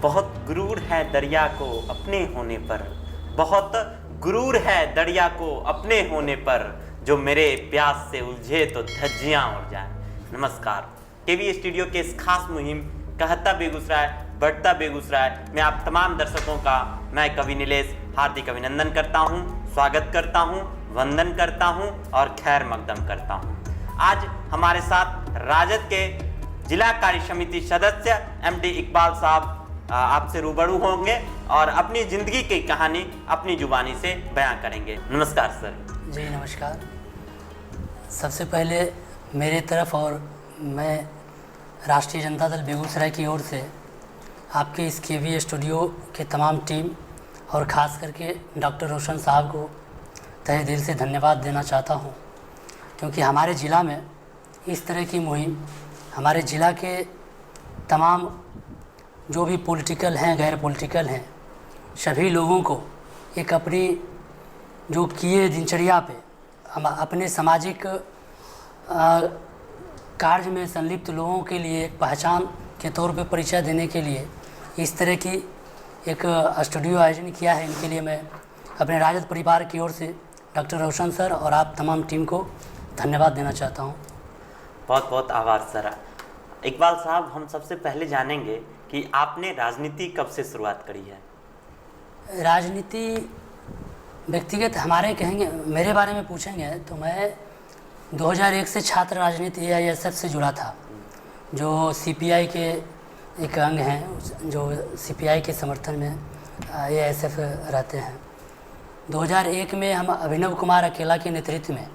बहुत गुरूर है दरिया को अपने होने पर, बहुत गुरूर है दरिया को अपने होने पर, जो मेरे प्यास से उलझे तो धज्जियां उड़ जाए। नमस्कार, केवी स्टूडियो के इस खास मुहिम कहता बेगूसराय बढ़ता बेगूसराय में आप तमाम दर्शकों का मैं कवि नीलेश हार्दिक अभिनंदन करता हूं, स्वागत करता हूं, वंदन करता हूं और खैर मकदम करता हूं। आज हमारे साथ राजद के जिला कार्य समिति सदस्य एमडी इकबाल साहब आपसे रूबरू होंगे और अपनी जिंदगी की कहानी अपनी जुबानी से बयां करेंगे। नमस्कार सर। जी नमस्कार। सबसे पहले मेरे तरफ और मैं राष्ट्रीय जनता दल बेगूसराय की ओर से आपके इस केवी स्टूडियो के तमाम टीम और ख़ास करके डॉक्टर रोशन साहब को तहे दिल से धन्यवाद देना चाहता हूं, क्योंकि हमारे ज़िला में इस तरह की मुहिम हमारे ज़िला के तमाम जो भी पॉलिटिकल हैं गैर पॉलिटिकल हैं सभी लोगों को एक अपनी जो किए दिनचर्या पे अपने सामाजिक कार्य में संलिप्त लोगों के लिए एक पहचान के तौर पे परिचय देने के लिए इस तरह की एक स्टूडियो आयोजन किया है। इनके लिए मैं अपने राजद परिवार की ओर से डॉक्टर रोशन सर और आप तमाम टीम को धन्यवाद देना चाहता हूं। बहुत बहुत आभार सर। इकबाल साहब, हम सबसे पहले जानेंगे कि आपने राजनीति कब से शुरुआत करी है? राजनीति व्यक्तिगत हमारे कहेंगे, मेरे बारे में पूछेंगे तो मैं 2001 से छात्र राजनीति AISF से जुड़ा था, जो CPI के एक अंग हैं, जो CPI के समर्थन में AISF रहते हैं। 2001 में हम अभिनव कुमार अकेला के नेतृत्व में,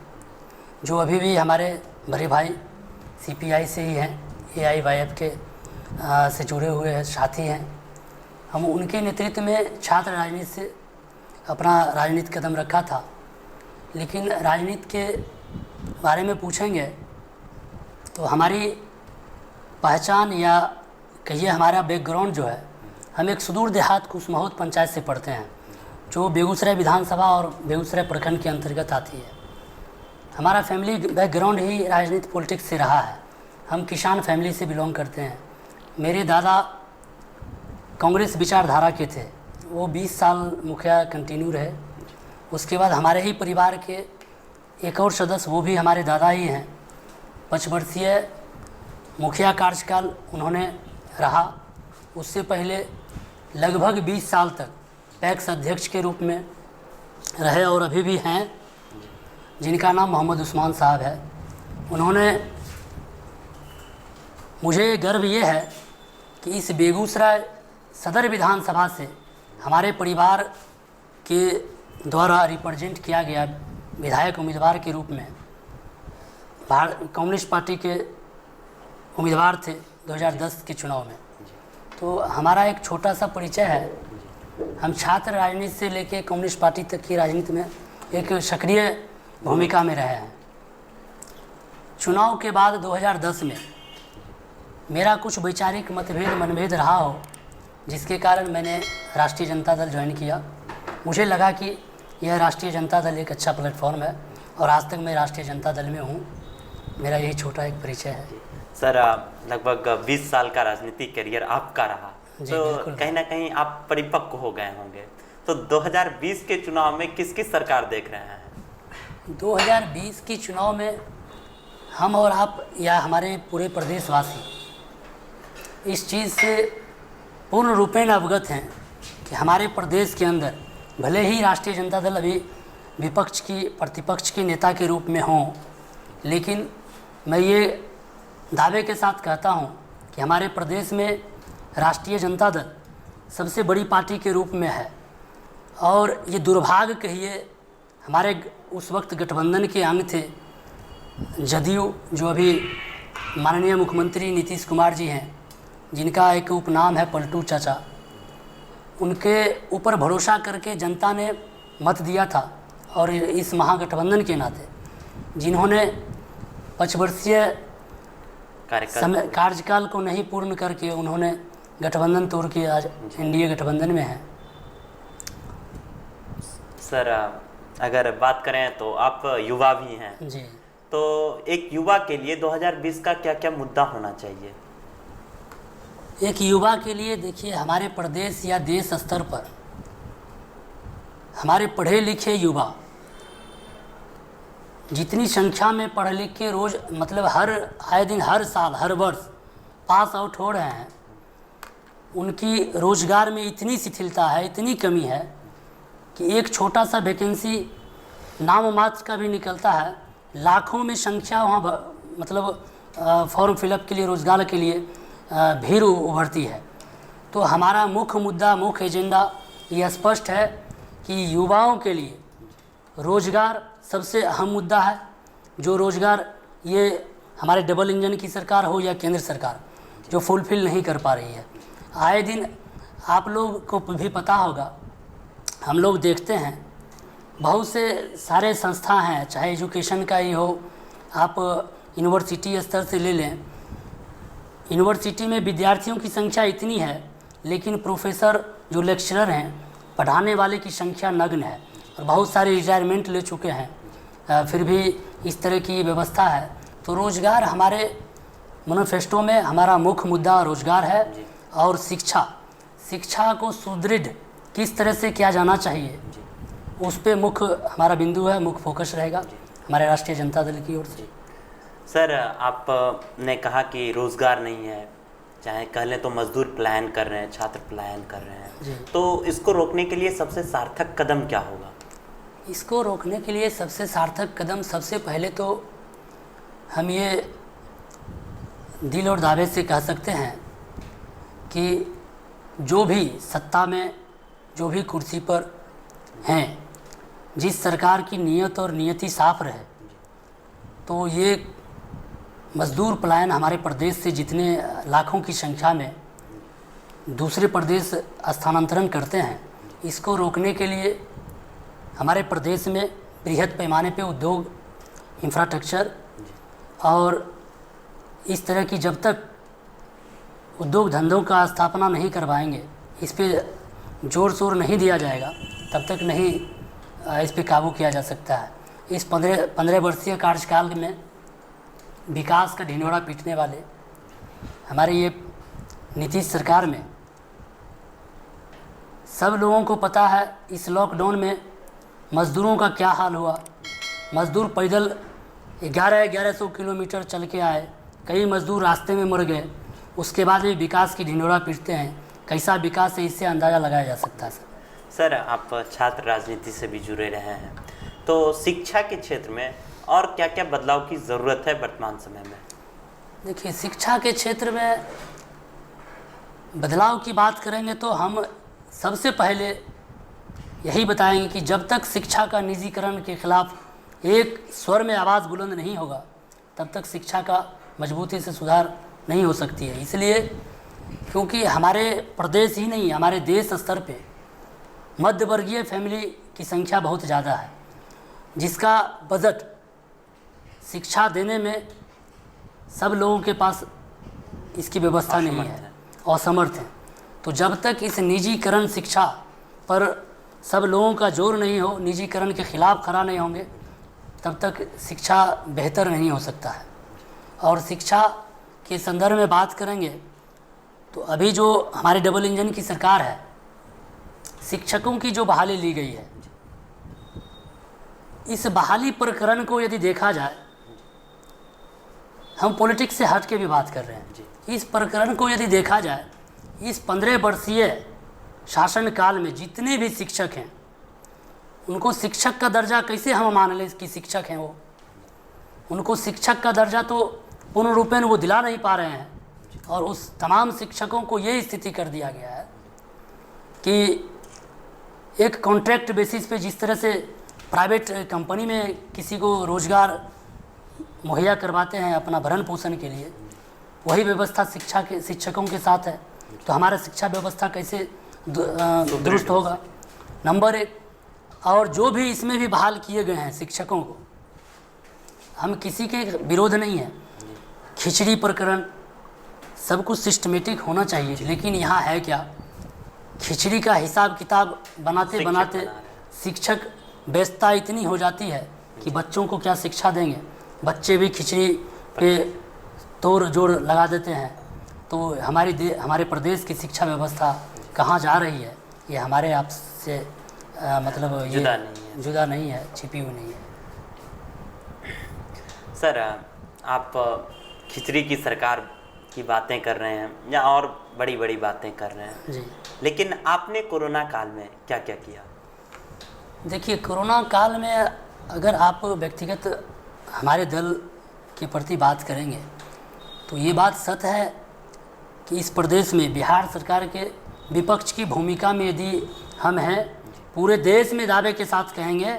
जो अभी भी हमारे बड़े भाई CPI से ही हैं, AIYF के से जुड़े हुए हैं, साथी हैं, हम उनके नेतृत्व में छात्र राजनीति से अपना राजनीति कदम रखा था। लेकिन राजनीति के बारे में पूछेंगे तो हमारी पहचान या कहिए हमारा बैकग्राउंड जो है, हम एक सुदूर देहात कुसमहोद पंचायत से पढ़ते हैं, जो बेगूसराय विधानसभा और बेगूसराय प्रखंड के अंतर्गत आती है। हमारा फैमिली बैकग्राउंड ही राजनीति पॉलिटिक्स से रहा है। हम किसान फैमिली से बिलोंग करते हैं। मेरे दादा कांग्रेस विचारधारा के थे, वो 20 साल मुखिया कंटिन्यू रहे। उसके बाद हमारे ही परिवार के एक और सदस्य, वो भी हमारे दादा ही हैं, 5 वर्षीय मुखिया कार्यकाल उन्होंने रहा। उससे पहले लगभग 20 साल तक पैक्स अध्यक्ष के रूप में रहे और अभी भी हैं, जिनका नाम मोहम्मद उस्मान साहब है। उन्होंने, मुझे गर्व ये है कि इस बेगूसराय सदर विधानसभा से हमारे परिवार के द्वारा रिप्रेजेंट किया गया विधायक उम्मीदवार के रूप में कम्युनिस्ट पार्टी के उम्मीदवार थे 2010 के चुनाव में। तो हमारा एक छोटा सा परिचय है। हम छात्र राजनीति से लेकर कम्युनिस्ट पार्टी तक की राजनीति में एक सक्रिय भूमिका में रहे हैं। चुनाव के बाद 2010 में मेरा कुछ वैचारिक मनभेद रहा हो, जिसके कारण मैंने राष्ट्रीय जनता दल ज्वाइन किया। मुझे लगा कि यह राष्ट्रीय जनता दल एक अच्छा प्लेटफॉर्म है और आज तक मैं राष्ट्रीय जनता दल में हूँ। मेरा यही छोटा एक परिचय है। सर, लगभग 20 साल का राजनीतिक करियर आपका रहा, तो कहीं ना कहीं आप परिपक्व हो गए होंगे। तो 2020 के चुनाव में किसकी सरकार देख रहे हैं? 2020 के चुनाव में हम और आप या हमारे पूरे प्रदेशवासी इस चीज़ से पूर्ण रूपेण अवगत हैं कि हमारे प्रदेश के अंदर भले ही राष्ट्रीय जनता दल अभी प्रतिपक्ष के नेता के रूप में हों, लेकिन मैं ये दावे के साथ कहता हूं कि हमारे प्रदेश में राष्ट्रीय जनता दल सबसे बड़ी पार्टी के रूप में है। और ये दुर्भाग्य कहिए, हमारे उस वक्त गठबंधन के अंग थे जदयू, जो अभी माननीय मुख्यमंत्री नीतीश कुमार जी हैं, जिनका एक उपनाम है पलटू चाचा। उनके ऊपर भरोसा करके जनता ने मत दिया था और इस महागठबंधन के नाते जिन्होंने 5 वर्षीय कार्यकाल को नहीं पूर्ण करके उन्होंने गठबंधन तोड़ के आज NDA गठबंधन में है। सर, अगर बात करें तो आप युवा भी हैं जी, तो एक युवा के लिए 2020 का क्या क्या मुद्दा होना चाहिए? एक युवा के लिए देखिए, हमारे प्रदेश या देश स्तर पर हमारे पढ़े लिखे युवा जितनी संख्या में पढ़ लिख के रोज़ मतलब हर आए दिन हर साल हर वर्ष पास आउट हो रहे हैं, उनकी रोज़गार में इतनी शिथिलता है, इतनी कमी है कि एक छोटा सा वैकेंसी नाम मात्र का भी निकलता है, लाखों में संख्या वहाँ मतलब फॉर्म फिलअप के लिए, रोज़गार के लिए भीड़ उभरती है। तो हमारा मुख्य मुद्दा, मुख्य एजेंडा ये स्पष्ट है कि युवाओं के लिए रोज़गार सबसे अहम मुद्दा है। जो रोज़गार ये हमारे डबल इंजन की सरकार हो या केंद्र सरकार जो फुलफिल नहीं कर पा रही है। आए दिन आप लोग को भी पता होगा, हम लोग देखते हैं बहुत से सारे संस्था हैं, चाहे एजुकेशन का ही हो, आप यूनिवर्सिटी स्तर से ले लें, यूनिवर्सिटी में विद्यार्थियों की संख्या इतनी है, लेकिन प्रोफेसर जो लेक्चरर हैं, पढ़ाने वाले की संख्या नगण्य है और बहुत सारे रिटायरमेंट ले चुके हैं, फिर भी इस तरह की व्यवस्था है। तो रोज़गार हमारे मैनिफेस्टो में हमारा मुख्य मुद्दा रोज़गार है और शिक्षा को सुदृढ़ किस तरह से किया जाना चाहिए उस पे मुख्य हमारा बिंदु है, मुख्य फोकस रहेगा हमारे राष्ट्रीय जनता दल की ओर से। सर, आपने कहा कि रोज़गार नहीं है, चाहे कह लें तो मजदूर पलायन कर रहे हैं, छात्र पलायन कर रहे हैं, तो इसको रोकने के लिए सबसे सार्थक कदम क्या होगा? इसको रोकने के लिए सबसे सार्थक कदम, सबसे पहले तो हम ये दिल और दावे से कह सकते हैं कि जो भी सत्ता में, जो भी कुर्सी पर हैं, जिस सरकार की नीयत और नियति साफ रहे, तो ये मजदूर पलायन हमारे प्रदेश से जितने लाखों की संख्या में दूसरे प्रदेश स्थानांतरण करते हैं, इसको रोकने के लिए हमारे प्रदेश में बृहद पैमाने पे उद्योग, इंफ्रास्ट्रक्चर और इस तरह की जब तक उद्योग धंधों का स्थापना नहीं करवाएंगे, इस पे जोर शोर नहीं दिया जाएगा, तब तक नहीं इस पे काबू किया जा सकता है। इस 15 वर्षीय कार्यकाल में विकास का ढिंढोरा पीटने वाले हमारे ये नीतीश सरकार में सब लोगों को पता है, इस लॉकडाउन में मज़दूरों का क्या हाल हुआ। मज़दूर पैदल 1100 किलोमीटर चल के आए, कई मज़दूर रास्ते में मर गए, उसके बाद भी विकास की ढिंढोरा पीटते हैं। कैसा विकास है, इससे अंदाज़ा लगाया जा सकता है। सर, आप छात्र राजनीति से भी जुड़े रहे हैं, तो शिक्षा के क्षेत्र में और क्या क्या बदलाव की ज़रूरत है वर्तमान समय में? देखिए, शिक्षा के क्षेत्र में बदलाव की बात करेंगे तो हम सबसे पहले यही बताएंगे कि जब तक शिक्षा का निजीकरण के खिलाफ एक स्वर में आवाज़ बुलंद नहीं होगा, तब तक शिक्षा का मजबूती से सुधार नहीं हो सकती है। इसलिए क्योंकि हमारे प्रदेश ही नहीं, हमारे देश स्तर पे मध्य वर्गीय फैमिली की संख्या बहुत ज़्यादा है, जिसका बजट शिक्षा देने में सब लोगों के पास इसकी व्यवस्था नहीं है, असमर्थ है। तो जब तक इस निजीकरण शिक्षा पर सब लोगों का जोर नहीं हो, निजीकरण के खिलाफ खड़ा नहीं होंगे, तब तक शिक्षा बेहतर नहीं हो सकता है। और शिक्षा के संदर्भ में बात करेंगे तो अभी जो हमारे डबल इंजन की सरकार है, शिक्षकों की जो बहाली ली गई है, इस बहाली प्रकरण को यदि देखा जाए, हम पॉलिटिक्स से हट के भी बात कर रहे हैं, इस प्रकरण को यदि देखा जाए, इस 15 वर्षीय शासनकाल में जितने भी शिक्षक हैं, उनको शिक्षक का दर्जा कैसे हम मान लें कि शिक्षक हैं वो? उनको शिक्षक का दर्जा तो पूर्ण रूपेण वो दिला नहीं पा रहे हैं। और उस तमाम शिक्षकों को ये स्थिति कर दिया गया है कि एक कॉन्ट्रैक्ट बेसिस पे जिस तरह से प्राइवेट कंपनी में किसी को रोज़गार मुहैया करवाते हैं अपना भरण पोषण के लिए, वही व्यवस्था शिक्षकों के साथ है। तो हमारा शिक्षा व्यवस्था कैसे दुरुस्त होगा? नंबर 1। और जो भी इसमें भी बहाल किए गए हैं शिक्षकों को, हम किसी के विरोध नहीं है। खिचड़ी प्रकरण, सब कुछ सिस्टमेटिक होना चाहिए, लेकिन यहाँ है क्या, खिचड़ी का हिसाब किताब बनाते बनाते शिक्षक व्यस्तता इतनी हो जाती है कि बच्चों को क्या शिक्षा देंगे। बच्चे भी खिचड़ी पे तोड़ जोड़ लगा देते हैं। तो हमारे प्रदेश की शिक्षा व्यवस्था कहाँ जा रही है, ये हमारे आपसे मतलब ये जुदा नहीं है, छिपी हुई नहीं है। सर, आप खिचड़ी की सरकार की बातें कर रहे हैं या और बड़ी बड़ी बातें कर रहे हैं जी, लेकिन आपने कोरोना काल में क्या क्या किया? देखिए, कोरोना काल में अगर आप व्यक्तिगत हमारे दल के प्रति बात करेंगे तो ये बात सत्य है कि इस प्रदेश में बिहार सरकार के विपक्ष की भूमिका में यदि हम हैं, पूरे देश में दावे के साथ कहेंगे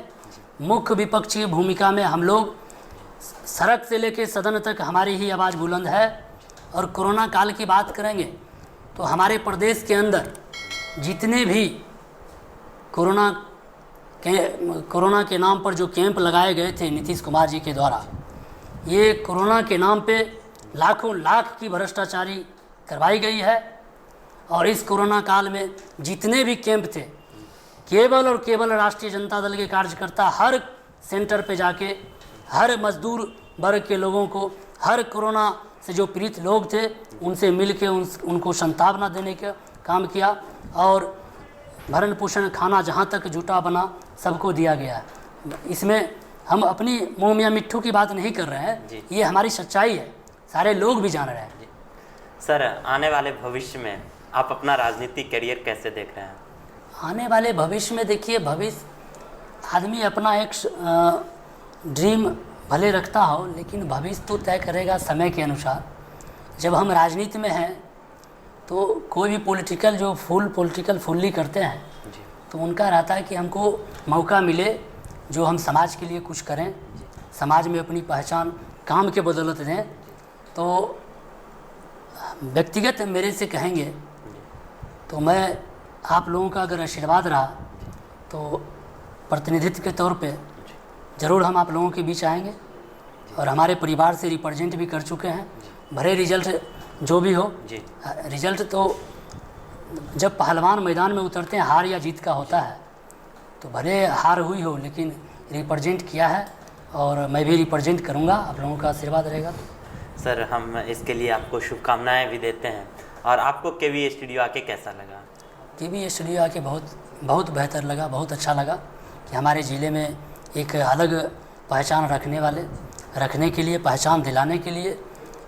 मुख्य विपक्ष की भूमिका में हम लोग, सड़क से लेकर सदन तक हमारी ही आवाज़ बुलंद है। और कोरोना काल की बात करेंगे तो हमारे प्रदेश के अंदर जितने भी कोरोना के नाम पर जो कैंप लगाए गए थे नीतीश कुमार जी के द्वारा, ये कोरोना के नाम पे लाखों लाख की भ्रष्टाचारी करवाई गई है। और इस कोरोना काल में जितने भी कैंप थे, केवल और केवल राष्ट्रीय जनता दल के कार्यकर्ता हर सेंटर पे जाके हर मजदूर वर्ग के लोगों को, हर कोरोना से जो पीड़ित लोग थे उनसे मिल के उनको सांत्वना देने का काम किया। और भरण पोषण खाना जहाँ तक जुटा बना सबको दिया गया है। इसमें हम अपनी मुँह मियाँ मिट्ठू की बात नहीं कर रहे हैं, ये हमारी सच्चाई है, सारे लोग भी जान रहे हैं। सर, आने वाले भविष्य में आप अपना राजनीतिक करियर कैसे देख रहे हैं? आने वाले भविष्य में देखिए, भविष्य आदमी अपना एक ड्रीम भले रखता हो, लेकिन भविष्य तो तय करेगा समय के अनुसार। जब हम राजनीति में हैं तो कोई भी पॉलिटिकल फुल्ली करते हैं तो उनका रहता है कि हमको मौका मिले जो हम समाज के लिए कुछ करें, समाज में अपनी पहचान काम के बदौलत दें। तो व्यक्तिगत मेरे से कहेंगे तो मैं आप लोगों का अगर आशीर्वाद रहा तो प्रतिनिधित्व के तौर पे ज़रूर हम आप लोगों के बीच आएंगे और हमारे परिवार से रिप्रेजेंट भी कर चुके हैं। भले रिजल्ट जो भी हो, रिजल्ट तो जब पहलवान मैदान में उतरते हैं हार या जीत का होता है, तो भले हार हुई हो लेकिन रिप्रेजेंट किया है और मैं भी रिप्रेजेंट करूंगा, आप लोगों का आशीर्वाद रहेगा। सर, हम इसके लिए आपको शुभकामनाएं भी देते हैं। और आपको केवी स्टूडियो आके कैसा लगा? केवी स्टूडियो आके बहुत बेहतर लगा, बहुत अच्छा लगा कि हमारे ज़िले में एक अलग पहचान रखने के लिए, पहचान दिलाने के लिए,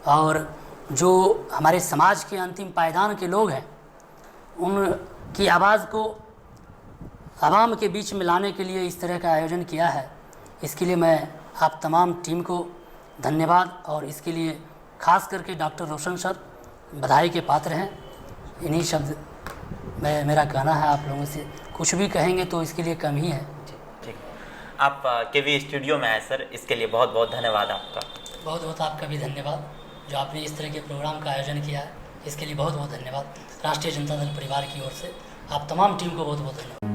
और जो हमारे समाज के अंतिम पायदान के लोग हैं उनकी आवाज़ को आवाम के बीच में लाने के लिए इस तरह का आयोजन किया है। इसके लिए मैं आप तमाम टीम को धन्यवाद, और इसके लिए खास करके डॉक्टर रोशन सर बधाई के पात्र हैं। इन्हीं शब्द मेरा कहना है, आप लोगों से कुछ भी कहेंगे तो इसके लिए कम ही है। ठीक, आप केवी स्टूडियो में आए सर, इसके लिए बहुत बहुत धन्यवाद आपका। बहुत बहुत आपका भी धन्यवाद, जो आपने इस तरह के प्रोग्राम का आयोजन किया है, इसके लिए बहुत बहुत धन्यवाद। राष्ट्रीय जनता दल परिवार की ओर से आप तमाम टीम को बहुत बहुत धन्यवाद।